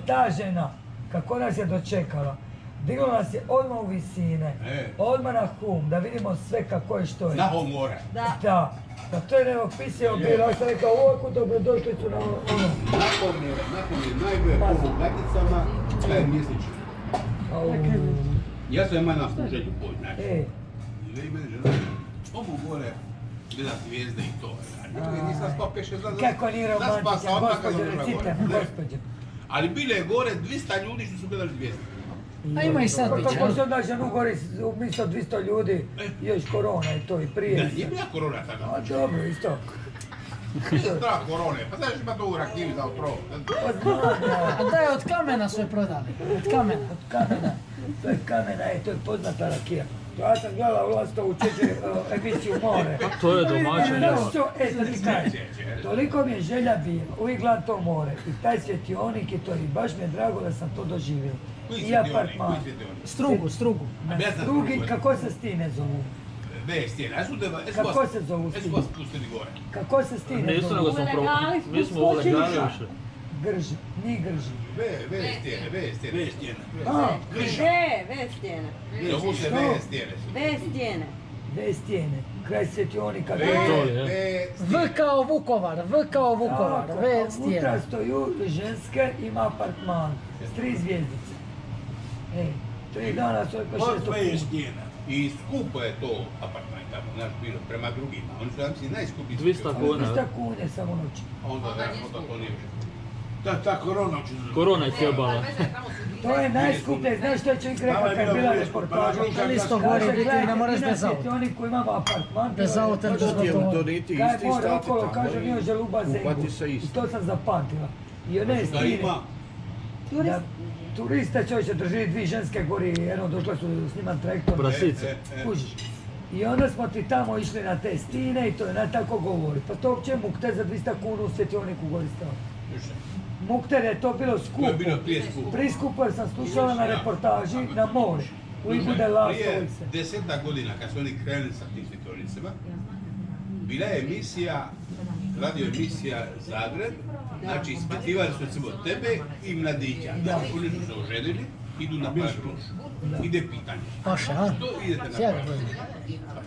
ta žena, kako nas je dočekala, digla nas je odmah u visine, odmah na hum, da vidimo sve kako je što je. Na humore. Da. Pa to je neopisio bilo, ja sam rekao ovako dobrodošlicu na ono. Nakon je najbolje po bogaticama, da je mjesečni. Ja sam imao na služenju poj, znači. I meni žena, ovo gore, gleda zvijezde i to. Nisam spao 5-6 dana. Kako nije romantika, gospođo, recite mi, gospođo. Ali bile je gore 200 ljudi što su gledali zvijezde. A ima i sad biće. Kako se onda ženu gori umjesto 200 ljudi, još korona i to i prije. Ne, nije bila korona tada. A dobro, isto. Nisam strah korone, pa znaš ima to u rakivi za otrov. A da je od kamena sve prodali, od kamena. Od kamena, to je kamena, to je poznata rakija. Ja sam gledala Vlastovu emisiju More. To je domaća njeva. Toliko mi je želja bila, uvijek gledam to more i taj svjetionik i to i baš mi je drago da sam to doživio. I apartman. Strugu. Strugi, kako se stine zovu? Ne, stijene, kako se zovu stine? Esko vas pustili gore. Kako se stine Nisu zovu? nego smo mi smo u legali više. Grži, ni grži. V stijene. V stijene. Zovu se V stijene. V stijene, kraj svjetionika. V kao Vukovar, V stijene. Unutra stoju ženske, ima apartman s 3 zvijezdice. 3 dana su oko 600 kuna. I skupo je to apartman tamo, znaš, bilo, prema drugima. Oni su, ja mislim, najskupi. 200 kuna. 200 kuna samo noći. Onda to nije više. Ta korona će... Korona je sjebala. To je najskuplje, znaš što je čovjek rekao kad je bila reportaža? Ali isto gori biti ne moraš bez auta. Oni koji imamo apartman, bez auta, bez motora. Kaj more okolo, kaže nije želu bazenu. I to sam zapamtila. I one stine. Turiste čovječe drži 2 ženske gori, jedno došle su sniman trajektom. Prasice. Kužiš. I onda smo ti tamo išli na te stine i to je tako govori. Pa to uopće mukter za 200 kuna u svjetioniku gori stao. Mukter je to bilo skupo. To je bilo prije skupo. Priskupo jer sam slušala na reportaži na more. U Igude Lasovice. Prije 10 godina kad su oni krenuli sa tim svjetionicama, bila je emisija, radio emisija Zagreb, znači ispitivali su recimo tebe i mladića. Oni su se oženili, idu na plažu. Ide pitanje. Paša, a? Što idete na Sjedi, plažu?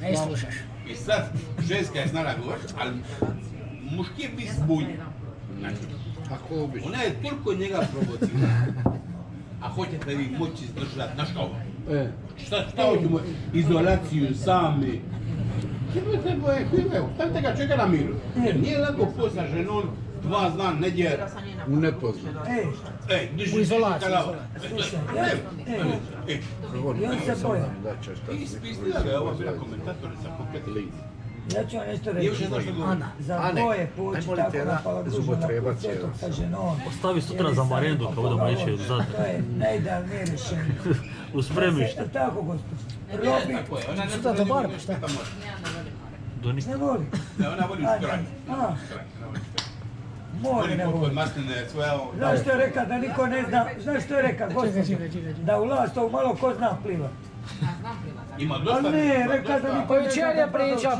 ne slušaš. I sad ženska je znala govoriti, ali muški je bis zbunjen. Ona je toliko njega provocirala. A hoćete vi moći izdržati, znaš kao? Šta hoćemo? Izolaciju sami. Stavite ga čeka na miru. Jer nije lako poslati ženom 2 dana nedje u nepoznat. U izolaciji. I on se boja. Ispistila ga je ova bila komentatorica kompletna. Ja ću vam nešto reći. Za boje poći tako na paladužu na koncertog sa ženom. Ostavi sutra za marendu kao budemo išli u Zadar. To je najidealnije rješenje. U spremište. Tako, gospođo. Sutra do barba, šta? Ne voli. Ne, ona voli u kraj. Mori ne voli. Znaš što je rekao da niko ne zna, znaš što je rekao, gospođo? Da u Lastovu malo ko zna plivat. Ima dosta rekao da niko ne zna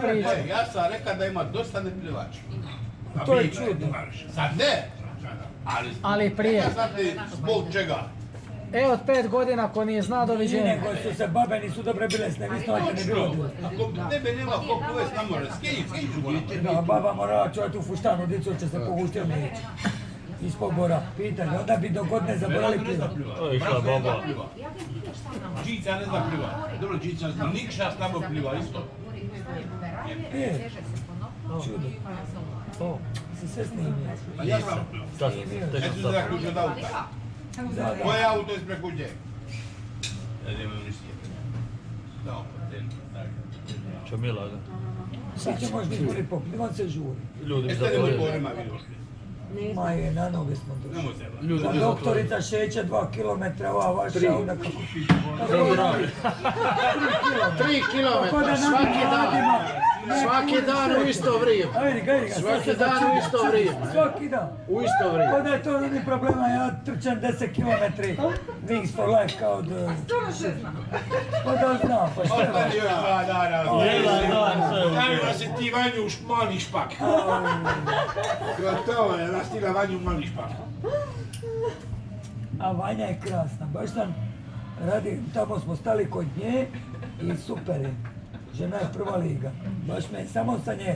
priča. Ja sam rekao da ima dosta neplivača. To je čudno. Sad ne, ali prije. Zbog čega? Od 5 godina ako nije zna, doviđenja. Nego su se babe nisu dobre bile s nevisno, ali ne bilo bilo. Ako tebe nema ko pluje s nama, skej ću biti. Da, baba mora čovjeti u fuštanu, dicu će se poguštio neće. Ispod bora, pitanje, onda bi dok god ne zaborali plivat. To je išla baba. Džica ne zna pliva. Dobro, Džica ne zna, Nikša s nama pliva isto. Čudo. Si sve snimio. Pa ja sam pliva. Eto se zaključio od auta. Moje auto je ispred kuće. Ja nemam ništa. Da, Čo Mila, da? Sad će možda žuri popiti, on se žuri. Ljudi jeste li u gorima vi došli? Ma je, na noge smo došli. Ljudi Pa doktorica šeće 2 kilometra, ova vaša onda kako... 3 kilometra, svaki dan u isto vrijeme. Svaki dan u isto vrijeme. Svaki dan. U isto vrijeme. Onda je to nije problema, ja trčam 10 kilometri, Wings for Life kao od... Pa da znam, pa što je baš? Stavila se ti Vanju u mali špak. Gotovo je, nastila Vanju u mali špak. A Vanja je krasna, baš sam radi, tamo smo stali kod nje i super je. Žena je prva liga. Baš me, samo sa nje,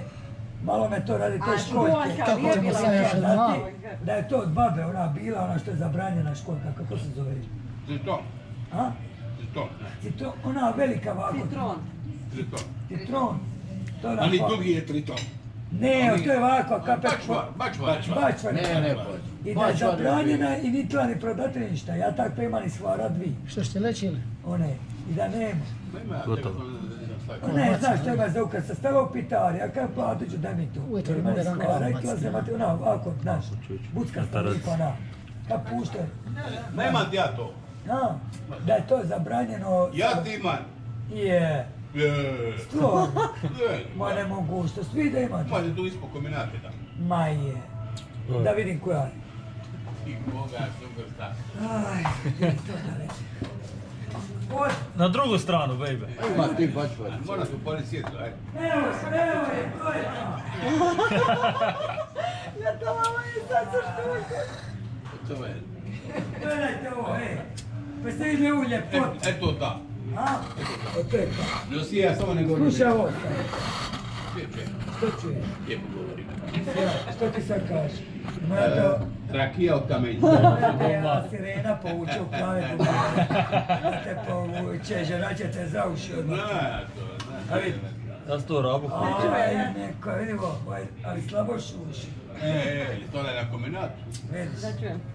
malo me to radi, te školjke. Tako ćemo se još malo. Da je to od babe, ona bila, ona što je zabranjena školjka, kako se zove? Triton. A? Triton. Citron, ona velika ovako. Triton. Citron. To je ona Ali ovako. drugi je triton. Ne, to je ovako, kapet. Bačvar. Ne, I da je zabranjena i nitla ni prodati ništa. Ja takve imam i svara dvi. Što ste lečili? One. I da nema. Gotovo. Ne, znaš što ima za ukaz, se stavao u pitari, ja kad platiću, daj mi to. Uvijek Jer je ima bude i ranka skvara i odmah. klazne, ona ovako, znaš, buckasta lipa, na. Pa puštaj. Nemam ti ja to. A, da je to zabranjeno. Ja ti imam. Je. Stvarno. Ma ne mogu, što svi da imate. Imate tu ispod kombinate da. Ma je. Da vidim koja je. I koga, super sta. Aj, gdje to da reći. Od, Na drugu stranu, baby. Ima ti bačvar. Moram se upali svjetlo, ajde. evo je, to je to. Ja to mama je sad sa štukom. To je. Gledajte ovo, pa ste vidjeli ovu ljepotu. Eto da. A? To je to. No si ja samo ne govorim. Slušaj ovo, Svijeće. što čuješ? Lijepo govorim. Što ti sad kažeš? Moja to... Rakija od kamenja. Ja sirena povuče u klavetu. Da te povuče, žena će te za uši odmah. Zna to, A vidi. Ja sam to rabu Aj, neko, vidimo, ali slabo šuši. to je na kombinatu. Vidiš?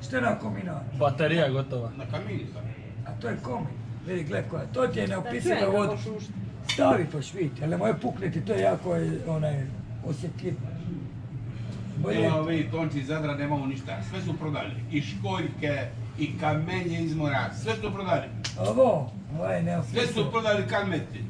Što je na kombinatu? Baterija gotova. Na kamini sam. A to je komin. Vidi, gled koja. To ti je neopisiva voda. Stavi po šviti, ali nemoj pukniti, to je jako osjetljivo. Bolje... Evo vi, Tonči iz Zadra nemamo ništa. Sve su prodali. I školjke, i kamenje iz mora. Sve su prodali. Ovo je neopisivo. Sve su prodali kameti.